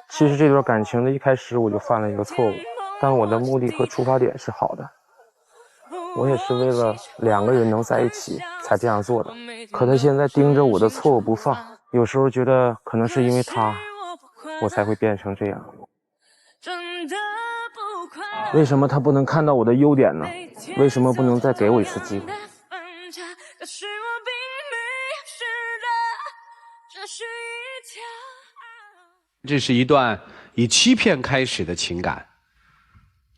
其实这段感情的一开始我就犯了一个错误，但我的目的和出发点是好的，我也是为了2个人能在一起才这样做的。可他现在盯着我的错误不放，有时候觉得可能是因为他，我才会变成这样。为什么他不能看到我的优点呢？为什么不能再给我一次机会？这是一段以欺骗开始的情感，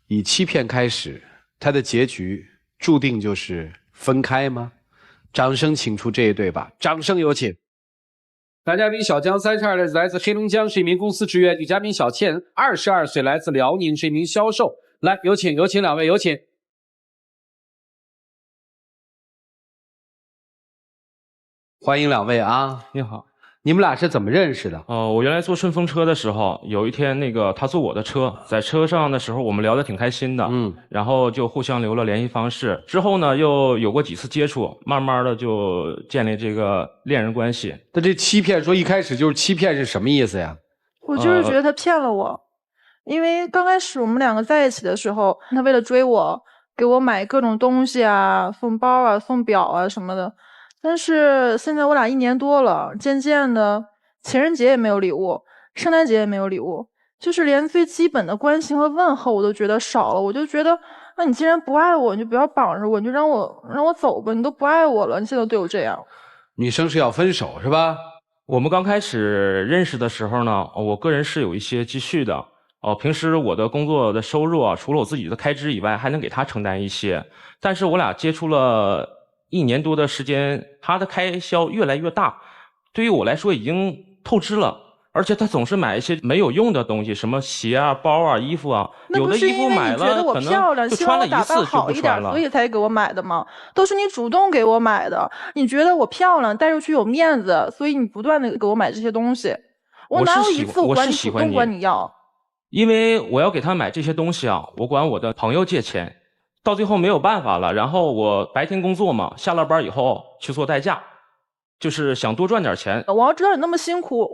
以欺骗开始，它的结局注定就是分开吗？掌声请出这一对吧，掌声有请。男嘉宾小江32岁，来自黑龙江，是一名公司职员；女嘉宾小倩22岁，来自辽宁，是一名销售。来，有请2位，有请。欢迎2位啊！你好。你们俩是怎么认识的？我原来坐顺风车的时候，有一天他坐我的车，在车上的时候我们聊得挺开心的，然后就互相留了联系方式。之后呢，又有过几次接触，慢慢的就建立这个恋人关系。那这欺骗说一开始就是欺骗是什么意思呀？我就是觉得他骗了我，因为刚开始我们2个在一起的时候，他为了追我，给我买各种东西啊，送包啊，送表啊什么的。但是现在我俩1年多了，渐渐的情人节也没有礼物，圣诞节也没有礼物，就是连最基本的关心和问候我都觉得少了。我就觉得，那你既然不爱我，你就不要绑着我，你就让我走吧，你都不爱我了，你现在对我这样。女生是要分手是吧？我们刚开始认识的时候呢，我个人是有一些积蓄的，平时我的工作的收入啊，除了我自己的开支以外，还能给他承担一些。但是我俩接触了1年多的时间，他的开销越来越大，对于我来说已经透支了。而且他总是买一些没有用的东西，什么鞋啊、包啊、衣服啊，有的衣服买了可能就穿了1次就不穿了。所以才给我买的吗？都是你主动给我买的。你觉得我漂亮，带出去有面子，所以你不断的给我买这些东西。我哪有一次我管你主动管你要？因为我要给他买这些东西啊，我管我的朋友借钱。到最后没有办法了，然后我白天工作嘛，下了班以后去做代驾，就是想多赚点钱。我要知道你那么辛苦，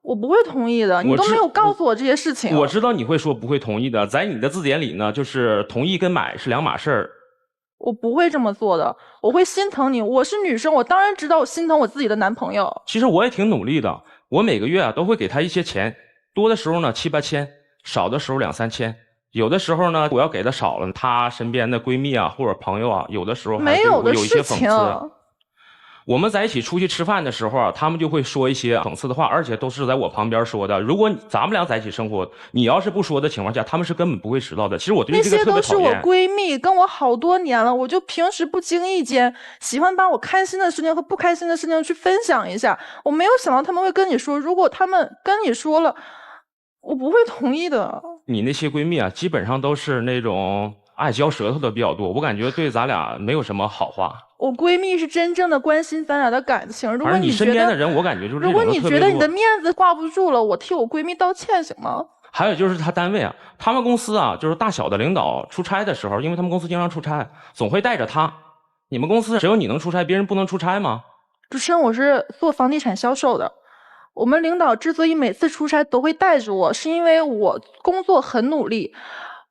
我不会同意的。你都没有告诉我这些事情。我知道你会说不会同意的，在你的字典里呢，就是同意跟买是2码事儿。我不会这么做的，我会心疼你。我是女生，我当然知道我心疼我自己的男朋友。其实我也挺努力的，我每个月啊都会给他一些钱，多的时候呢7、8千，少的时候2、3千。有的时候呢，我要给的少了，她身边的闺蜜啊或者朋友啊，有的时候还对我有一些讽刺。我们在一起出去吃饭的时候啊，他们就会说一些讽刺的话，而且都是在我旁边说的。如果咱们俩在一起生活，你要是不说的情况下，他们是根本不会知道的。其实我对这个特别讨厌。那些都是我闺蜜，跟我好多年了，我就平时不经意间喜欢把我开心的事情和不开心的事情去分享一下。我没有想到他们会跟你说，如果他们跟你说了，我不会同意的。你那些闺蜜啊，基本上都是那种爱嚼舌头的比较多，我感觉对咱俩没有什么好话。我闺蜜是真正的关心咱俩的感情。如果你身边的人，我感觉就是这种。如果你觉得你的面子挂不住了，我替我闺蜜道歉行吗？还有就是她单位啊，他们公司啊，就是大小的领导出差的时候，因为他们公司经常出差，总会带着她。你们公司只有你能出差，别人不能出差吗？主持人，我是做房地产销售的。我们领导之所以每次出差都会带着我，是因为我工作很努力。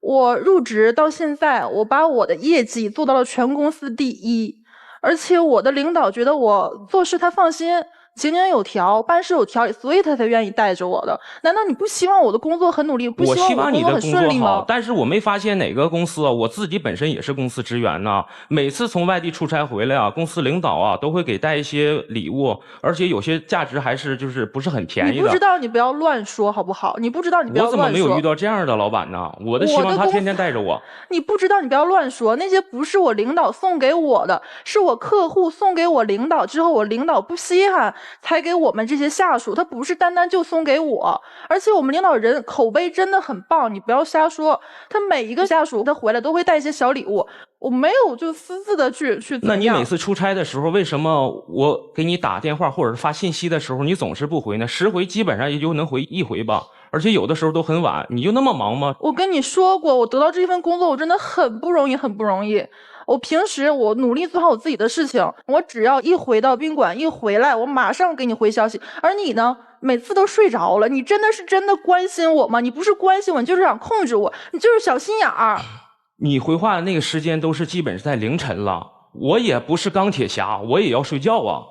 我入职到现在，我把我的业绩做到了全公司第1，而且我的领导觉得我做事他放心，井井有条，办事有条理，所以他才愿意带着我的。难道你不希望我的工作很努力，不希望我的工作很顺利吗？但是我没发现哪个公司啊，我自己本身也是公司职员呢。每次从外地出差回来啊，公司领导啊都会给带一些礼物，而且有些价值还是就是不是很便宜的。你不知道，你不要乱说好不好？你不知道，你不要乱说。我怎么没有遇到这样的老板呢？我的希望他天天带着我。你不知道，你不要乱说。那些不是我领导送给我的，是我客户送给我领导之后，我领导不稀罕才给我们这些下属，他不是单单就送给我。而且我们领导人口碑真的很棒，你不要瞎说。他每一个下属他回来都会带一些小礼物，我没有就私自的去怎么样。那你每次出差的时候，为什么我给你打电话或者是发信息的时候，你总是不回呢？10回基本上也就能回1回吧，而且有的时候都很晚，你就那么忙吗？我跟你说过，我得到这份工作我真的很不容易，很不容易。我平时我努力做好我自己的事情，我只要一回到宾馆一回来，我马上给你回消息。而你呢，每次都睡着了。你真的是真的关心我吗？你不是关心我，你就是想控制我，你就是小心眼儿。你回话的那个时间都是基本是在凌晨了，我也不是钢铁侠，我也要睡觉啊。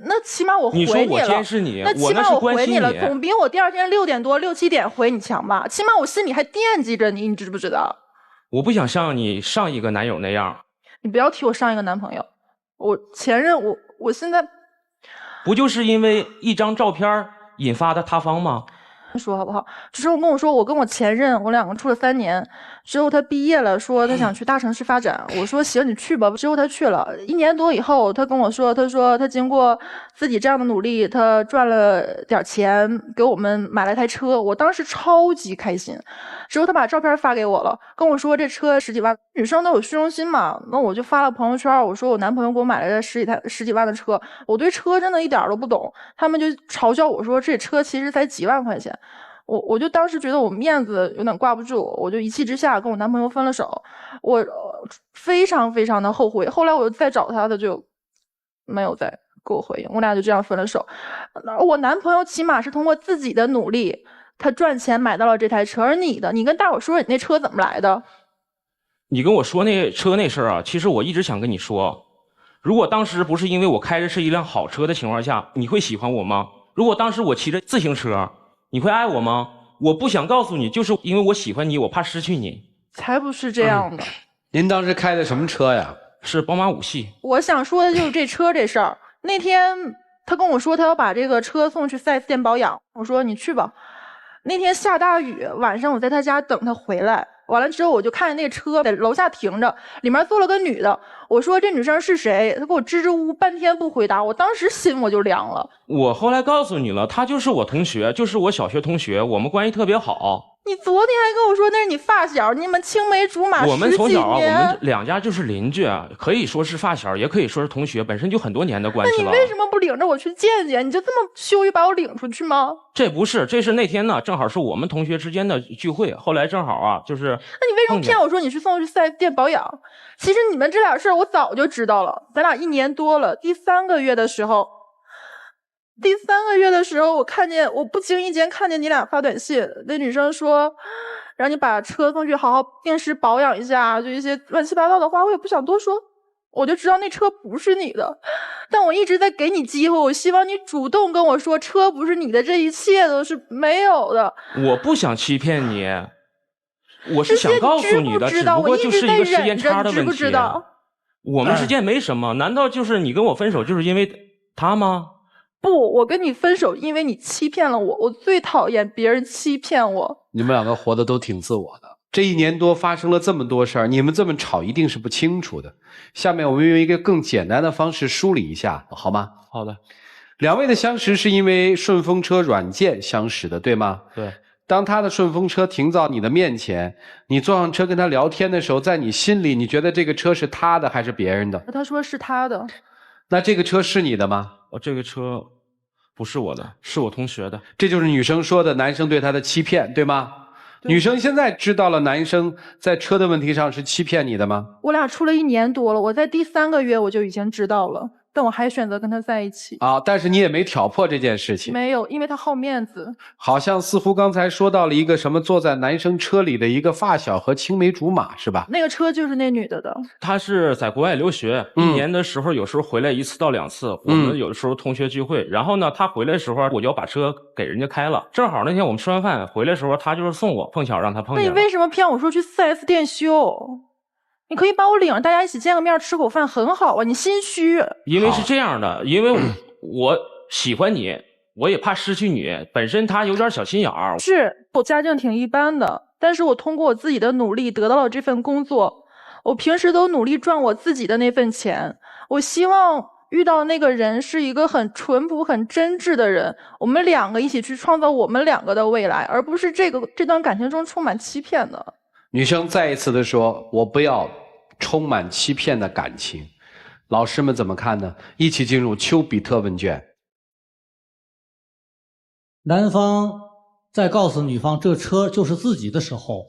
那起码我回你说我了，监视你，那起码是我回了，关心你，总比我第二天6点多、6、7点回你强吧？起码我心里还惦记着你，你知不知道？我不想像你上一个男友那样。你不要提我上一个男朋友，我前任，我现在不就是因为一张照片引发的塌方吗？说好不好？只是我跟我说，我跟我前任，我两个处了3年，之后他毕业了，说他想去大城市发展。我说行，你去吧。之后他去了，1年多以后，他跟我说，他说他经过自己这样的努力，他赚了点钱，给我们买了台车。我当时超级开心。之后他把照片发给我了，跟我说这车10几万，女生都有虚荣心嘛。那我就发了朋友圈，我说我男朋友给我买了十几万的车，我对车真的一点都不懂。他们就嘲笑我说这车其实才几万块钱。我就当时觉得我面子有点挂不住，我就一气之下跟我男朋友分了手。我非常非常的后悔。后来我又再找他，他就没有再给我回应，我俩就这样分了手。我男朋友起码是通过自己的努力，他赚钱买到了这台车，而你跟大伙说你那车怎么来的？你跟我说那车那事儿啊，其实我一直想跟你说，如果当时不是因为我开的是一辆好车的情况下，你会喜欢我吗？如果当时我骑着自行车，你会爱我吗？我不想告诉你，就是因为我喜欢你，我怕失去你。才不是这样的。您当时开的什么车呀？是宝马5系。我想说的就是这车这事儿。那天他跟我说他要把这个车送去4S店保养，我说你去吧。那天下大雨，晚上我在他家等他回来，完了之后我就看见那车在楼下停着，里面坐了个女的。我说这女生是谁？她给我支支吾吾半天不回答，我当时心我就凉了。我后来告诉你了，她就是我同学，就是我小学同学，我们关系特别好。你昨天还跟我说那是你发小，你们青梅竹马我们从小啊，10几年我们两家就是邻居啊，可以说是发小，也可以说是同学，本身就很多年的关系了。那你为什么不领着我去见见？你就这么羞于把我领出去吗？这不是，这是那天呢，正好是我们同学之间的聚会，后来正好啊，就是。那你为什么骗我说你去送去4S店保养？其实你们这俩事儿我早就知道了，咱俩1年多了，第3个月的时候，我不经意间看见你俩发短信，那女生说让你把车送去好好定时保养一下，就一些乱七八糟的话，我也不想多说，我就知道那车不是你的。但我一直在给你机会，我希望你主动跟我说车不是你的，这一切都是没有的。我不想欺骗你，我是想告诉你的，只不过就是一个时间差的问题。我们之间没什么，难道就是你跟我分手就是因为他吗？不，我跟你分手，因为你欺骗了我。我最讨厌别人欺骗我。你们两个活得都挺自我的。这1年多发生了这么多事儿，你们这么吵一定是不清楚的。下面我们用一个更简单的方式梳理一下，好吗？好的。两位的相识是因为顺风车软件相识的，对吗？对。当他的顺风车停到你的面前，你坐上车跟他聊天的时候，在你心里，你觉得这个车是他的还是别人的？他说是他的。那这个车是你的吗？这个车不是我的，是我同学的。这就是女生说的男生对她的欺骗，对吗？对。女生现在知道了男生在车的问题上是欺骗你的吗？我俩处了1年多了，我在第3个月我就已经知道了，但我还选择跟他在一起。但是你也没挑破这件事情。没有，因为他好面子。好像似乎刚才说到了一个什么坐在男生车里的一个发小和青梅竹马，是吧？那个车就是那女的的。她是在国外留学，1年的时候有时候回来1次到2次，我们有的时候同学聚会，然后呢，她回来的时候我就要把车给人家开了，正好那天我们吃完饭回来的时候，她就是送我，碰巧让她碰见了。那你为什么骗我说去4S店修？你可以把我领着，大家一起见个面吃口饭，很好啊。你心虚。因为是这样的，因为我喜欢你，我也怕失去你。本身他有点小心眼儿。是我家境挺一般的，但是我通过我自己的努力得到了这份工作。我平时都努力赚我自己的那份钱。我希望遇到那个人是一个很淳朴、很真挚的人，我们两个一起去创造我们两个的未来，而不是这段感情中充满欺骗的。女生再一次的说，我不要充满欺骗的感情。老师们怎么看呢？一起进入丘比特问卷。男方在告诉女方这车就是自己的时候，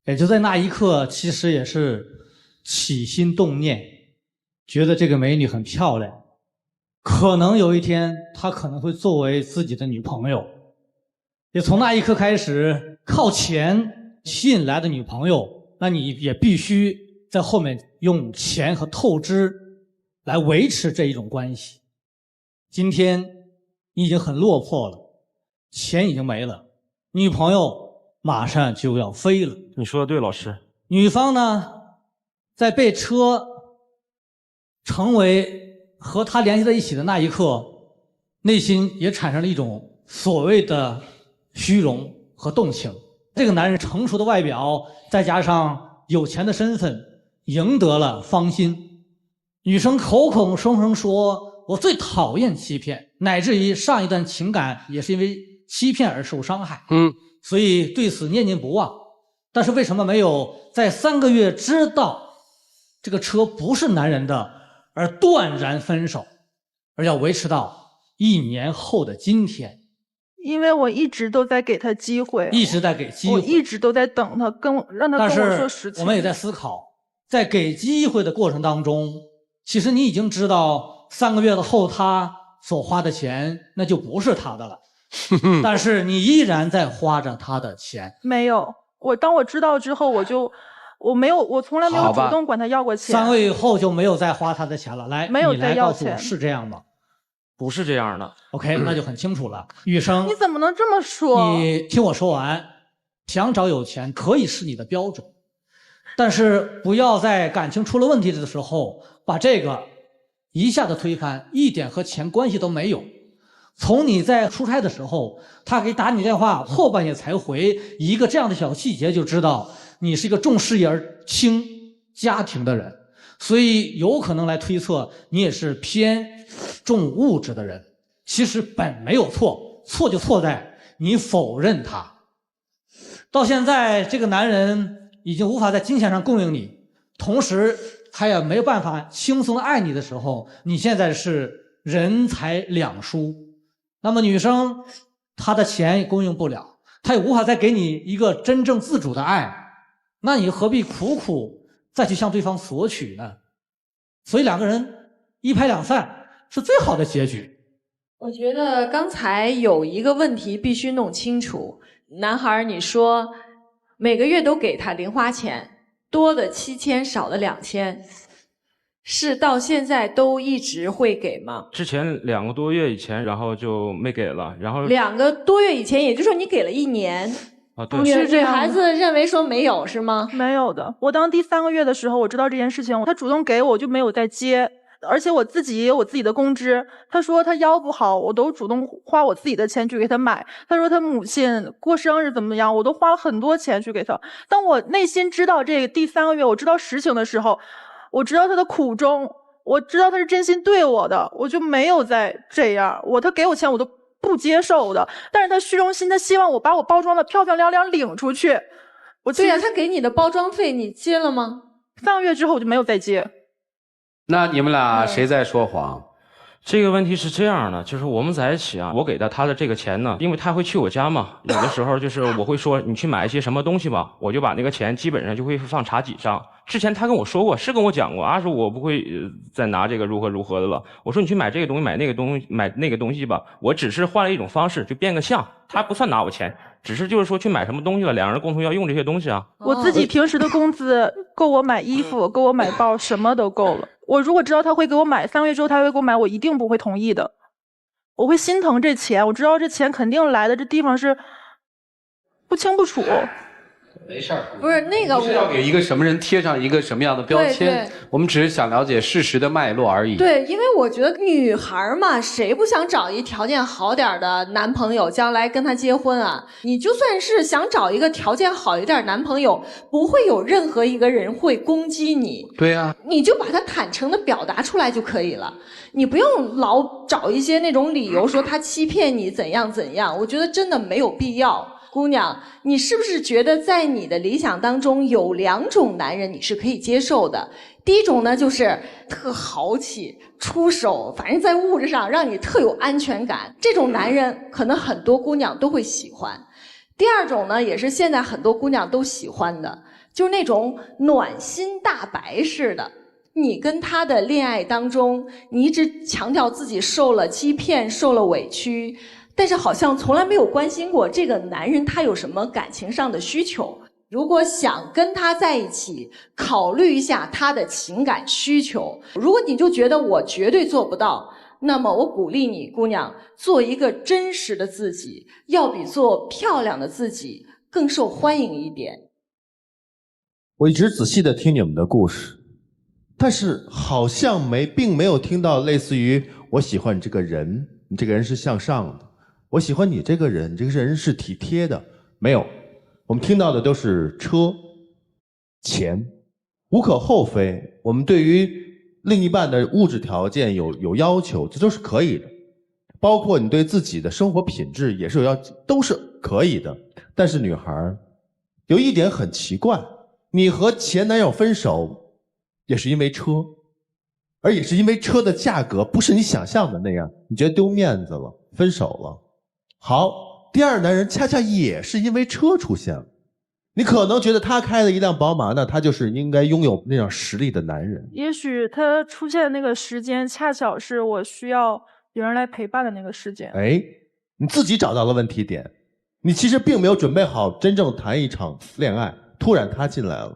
也就在那一刻，其实也是起心动念，觉得这个美女很漂亮，可能有一天她可能会作为自己的女朋友。也从那一刻开始，靠钱吸引来的女朋友，那你也必须在后面用钱和透支来维持这一种关系。今天你已经很落魄了，钱已经没了，女朋友马上就要飞了。你说的对，老师。女方呢，在被车成为和他联系在一起的那一刻，内心也产生了一种所谓的虚荣和动情。这个男人成熟的外表，再加上有钱的身份，赢得了芳心。女生口口声声说我最讨厌欺骗，乃至于上一段情感也是因为欺骗而受伤害。所以对此念念不忘。但是为什么没有在3个月知道这个车不是男人的而断然分手，而要维持到1年后的今天？因为我一直都在给他机会，一直在给机会，我一直都在等他让他跟我说实情。我们也在思考，在给机会的过程当中，其实你已经知道3个月后他所花的钱那就不是他的了但是你依然在花着他的钱。没有，当我知道之后，我从来没有主动管他要过钱。3个月以后就没有再花他的钱了。来，没有再要钱。你来告诉我是这样吗？不是这样的。OK， 那就很清楚了。雨生，你怎么能这么说？你听我说完。想找有钱可以是你的标准，但是不要在感情出了问题的时候把这个一下子推翻，一点和钱关系都没有。从你在出差的时候，他给打你电话，后半夜才回，一个这样的小细节就知道你是一个重事业而轻家庭的人，所以有可能来推测你也是偏重物质的人。其实本没有错，错就错在你否认他。到现在这个男人已经无法在金钱上供应你，同时他也没有办法轻松的爱你的时候，你现在是人财两疏。那么女生她的钱也供应不了，她也无法再给你一个真正自主的爱，那你何必苦苦再去向对方索取呢？所以2个人一拍两散是最好的结局。我觉得刚才有一个问题必须弄清楚，男孩你说每个月都给他零花钱，多的7000，少的2000，是到现在都一直会给吗？之前2个多月以前，然后就没给了，然后2个多月以前，也就是说你给了1年啊？对，女孩子认为说没有是吗？没有的，我当第3个月的时候，我知道这件事情，他主动给我就没有再接，而且我自己也有我自己的工资。他说他腰不好，我都主动花我自己的钱去给他买。他说他母亲过生日怎么样，我都花了很多钱去给他。当我内心知道这个第3个月，我知道实情的时候，我知道他的苦衷，我知道他是真心对我的，我就没有再这样。他给我钱我都不接受的，但是他虚荣心，他希望我把我包装的漂漂亮亮领出去。对呀，他给你的包装费你接了吗？3个月之后我就没有再接。那你们俩谁在说谎？这个问题是这样的，就是我们在一起啊，我给他的这个钱呢，因为他会去我家嘛，有的时候就是我会说你去买一些什么东西吧，我就把那个钱基本上就会放茶几上。之前他跟我说过，是跟我讲过啊，说我不会再拿这个如何的了。我说你去买这个东西，买那个东西吧，我只是换了一种方式，就变个相，他不算拿我钱，只是就是说去买什么东西了，2人共同要用这些东西啊。我自己平时的工资够我买衣服，够我买包，什么都够了。我如果知道他会给我买，3个月之后他会给我买，我一定不会同意的。我会心疼这钱，我知道这钱肯定来的，这地方是不清不楚。没事儿，不是那个，不是要给一个什么人贴上一个什么样的标签，我们只是想了解事实的脉络而已。对，因为我觉得女孩嘛，谁不想找一条件好点的男朋友，将来跟他结婚啊？你就算是想找一个条件好一点男朋友，不会有任何一个人会攻击你。对呀，你就把它坦诚的表达出来就可以了，你不用老找一些那种理由说他欺骗你怎样怎样，我觉得真的没有必要。姑娘，你是不是觉得在你的理想当中有2种男人你是可以接受的？第一种呢，就是特豪气、出手，反正在物质上让你特有安全感，这种男人可能很多姑娘都会喜欢。第2种呢，也是现在很多姑娘都喜欢的，就是那种暖心大白式的。你跟他的恋爱当中，你一直强调自己受了欺骗、受了委屈，但是好像从来没有关心过这个男人他有什么感情上的需求。如果想跟他在一起，考虑一下他的情感需求。如果你就觉得我绝对做不到，那么我鼓励你，姑娘，做一个真实的自己，要比做漂亮的自己更受欢迎一点。我一直仔细的听你们的故事，但是好像并没有听到类似于我喜欢你这个人，你这个人是向上的，我喜欢你这个人，你这个人是体贴的，没有。我们听到的都是车、钱，无可厚非。我们对于另一半的物质条件有要求，这都是可以的。包括你对自己的生活品质也是有要求，都是可以的。但是女孩有一点很奇怪，你和前男友分手也是因为车，而也是因为车的价格不是你想象的那样，你觉得丢面子了，分手了。好。第二男人恰恰也是因为车出现了，你可能觉得他开了一辆宝马，那他就是应该拥有那样实力的男人。也许他出现的那个时间，恰巧是我需要有人来陪伴的那个时间。哎，你自己找到了问题点，你其实并没有准备好真正谈一场恋爱，突然他进来了。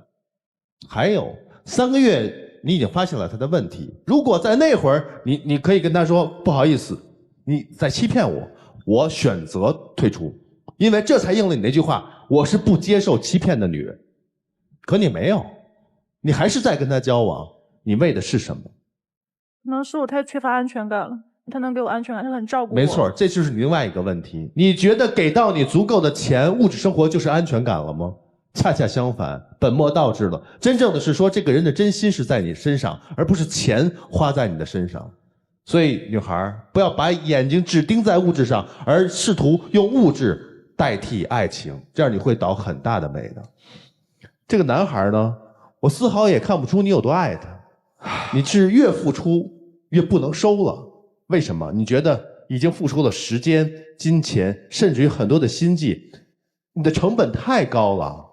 还有3个月，你已经发现了他的问题。如果在那会儿，你可以跟他说，不好意思，你在欺骗我。我选择退出，因为这才应了你那句话，我是不接受欺骗的女人。可你没有，你还是在跟他交往，你为的是什么？可能是我太缺乏安全感了，他能给我安全感，他很照顾我。没错，这就是另外一个问题。你觉得给到你足够的钱，物质生活就是安全感了吗？恰恰相反，本末倒置了。真正的是说，这个人的真心是在你身上，而不是钱花在你的身上。所以女孩不要把眼睛只盯在物质上，而试图用物质代替爱情，这样你会倒很大的霉的。这个男孩呢，我丝毫也看不出你有多爱他，你是越付出越不能收了。为什么？你觉得已经付出了时间、金钱，甚至于很多的心计，你的成本太高了。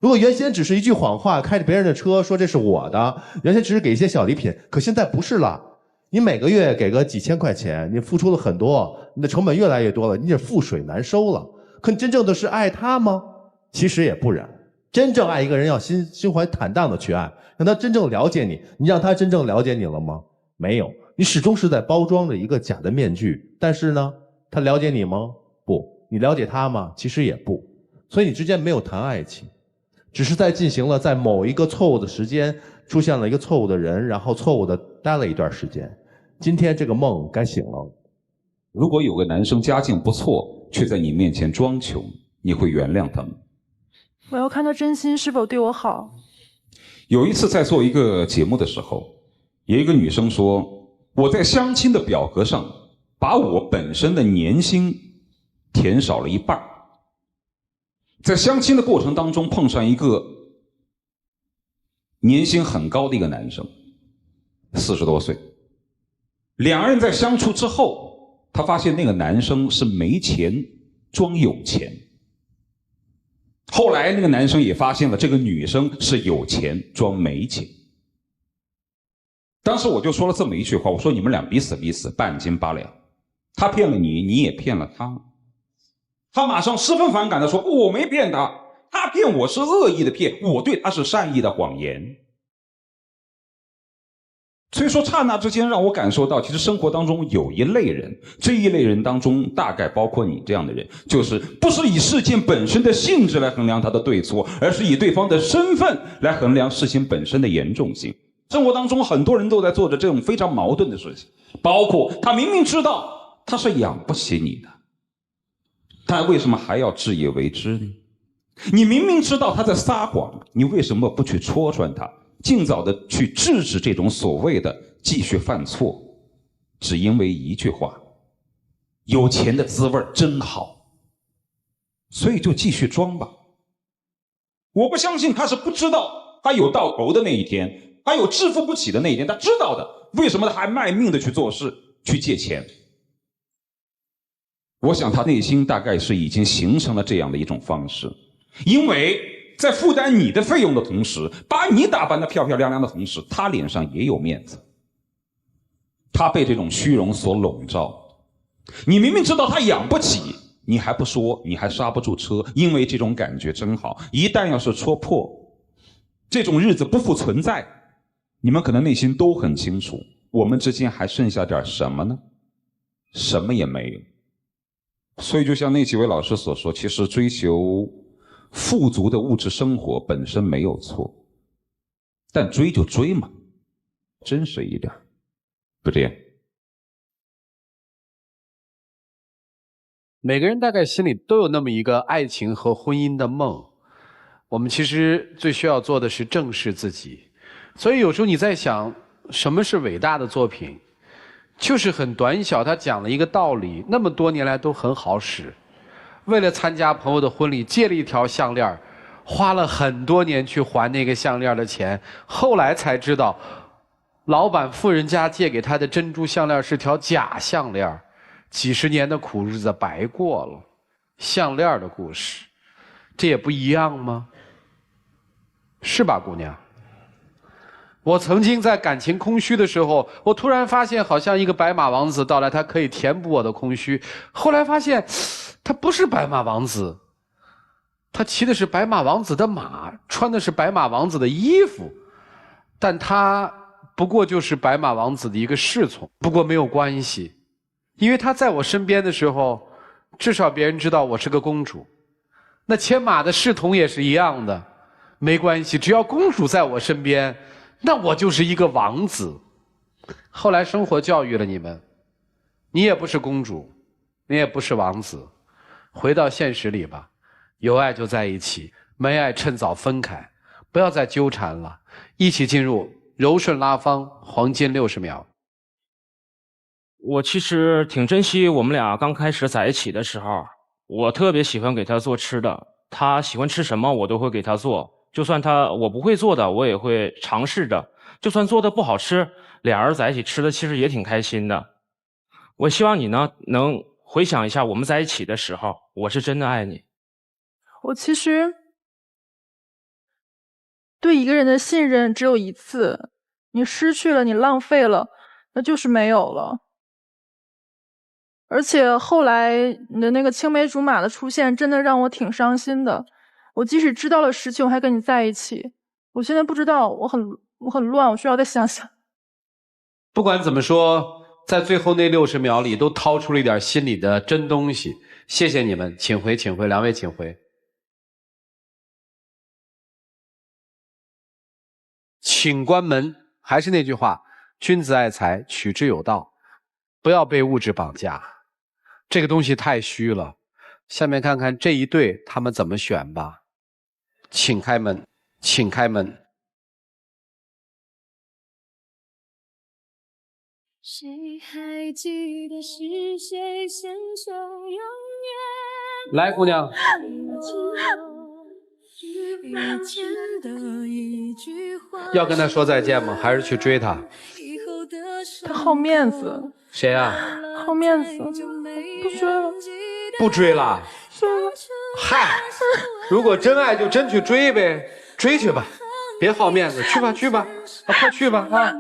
如果原先只是一句谎话，开着别人的车说这是我的，原先只是给一些小礼品，可现在不是了。你每个月给个几千块钱，你付出了很多，你的成本越来越多了，你也覆水难收了。可你真正的是爱他吗？其实也不然。真正爱一个人要心怀坦荡的去爱，让他真正了解你。你让他真正了解你了吗？没有，你始终是在包装着一个假的面具。但是呢，他了解你吗？不。你了解他吗？其实也不。所以你之间没有谈爱情，只是在进行了在某一个错误的时间出现了一个错误的人，然后错误的待了一段时间。今天这个梦该醒了。如果有个男生家境不错，却在你面前装穷，你会原谅他吗？我要看他真心是否对我好。有一次在做一个节目的时候，有一个女生说，我在相亲的表格上把我本身的年薪填少了一半。在相亲的过程当中碰上一个年薪很高的一个男生，40多岁。两人在相处之后，他发现那个男生是没钱装有钱。后来那个男生也发现了这个女生是有钱装没钱。当时我就说了这么一句话，我说你们俩彼此彼此，半斤八两。他骗了你，你也骗了他。他马上十分反感地说，我没骗他，他骗我是恶意的骗，我对他是善意的谎言。所以说刹那之间让我感受到，其实生活当中有一类人，这一类人当中大概包括你这样的人，就是不是以事件本身的性质来衡量他的对错，而是以对方的身份来衡量事情本身的严重性。生活当中很多人都在做着这种非常矛盾的事情，包括他明明知道他是养不起你的，但为什么还要自以为之呢？你明明知道他在撒谎，你为什么不去戳穿他，尽早的去制止这种所谓的继续犯错？只因为一句话，有钱的滋味真好，所以就继续装吧。我不相信他是不知道他有到头的那一天，他有支付不起的那一天，他知道的，为什么他还卖命的去做事，去借钱？我想他内心大概是已经形成了这样的一种方式，因为在负担你的费用的同时，把你打扮得漂漂亮亮的同时，他脸上也有面子。他被这种虚荣所笼罩。你明明知道他养不起，你还不说，你还刹不住车，因为这种感觉真好。一旦要是戳破，这种日子不复存在，你们可能内心都很清楚，我们之间还剩下点什么呢？什么也没有。所以就像那几位老师所说，其实追求富足的物质生活本身没有错，但追就追嘛，真实一点。就这样。每个人大概心里都有那么一个爱情和婚姻的梦，我们其实最需要做的是正视自己。所以有时候你在想，什么是伟大的作品？就是很短小，他讲了一个道理，那么多年来都很好使。为了参加朋友的婚礼，借了一条项链，花了很多年去还那个项链的钱，后来才知道，老板富人家借给他的珍珠项链是条假项链，几十年的苦日子白过了。项链的故事，这也不一样吗？是吧，姑娘？我曾经在感情空虚的时候，我突然发现好像一个白马王子到来，他可以填补我的空虚。后来发现他不是白马王子，他骑的是白马王子的马，穿的是白马王子的衣服，但他不过就是白马王子的一个侍从。不过没有关系，因为他在我身边的时候，至少别人知道我是个公主。那牵马的侍从也是一样的，没关系，只要公主在我身边，那我就是一个王子。后来生活教育了你们，你也不是公主，你也不是王子，回到现实里吧，有爱就在一起，没爱趁早分开，不要再纠缠了，一起进入柔顺拉芳黄金60秒。我其实挺珍惜我们俩刚开始在一起的时候，我特别喜欢给他做吃的，他喜欢吃什么我都会给他做，就算我不会做的我也会尝试着，就算做的不好吃，俩人在一起吃的其实也挺开心的。我希望你呢能回想一下我们在一起的时候，我是真的爱你。我其实对一个人的信任只有一次，你失去了，你浪费了，那就是没有了。而且后来你的那个青梅竹马的出现真的让我挺伤心的，我即使知道了实情，我还跟你在一起。我现在不知道，我很乱，我需要再想想。不管怎么说，在最后那60秒里都掏出了一点心里的真东西，谢谢你们，请回，请回，两位请回。请关门，还是那句话，君子爱财，取之有道，不要被物质绑架，这个东西太虚了。下面看看这一对他们怎么选吧。请开门，请开门。谁还记得是谁先说永远？来，姑娘。要跟他说再见吗？还是去追他？他好面子。谁啊？好面子，不追了。不追了？嗨，如果真爱就真去追呗，追去吧，别好面子，去吧去吧，快去吧啊。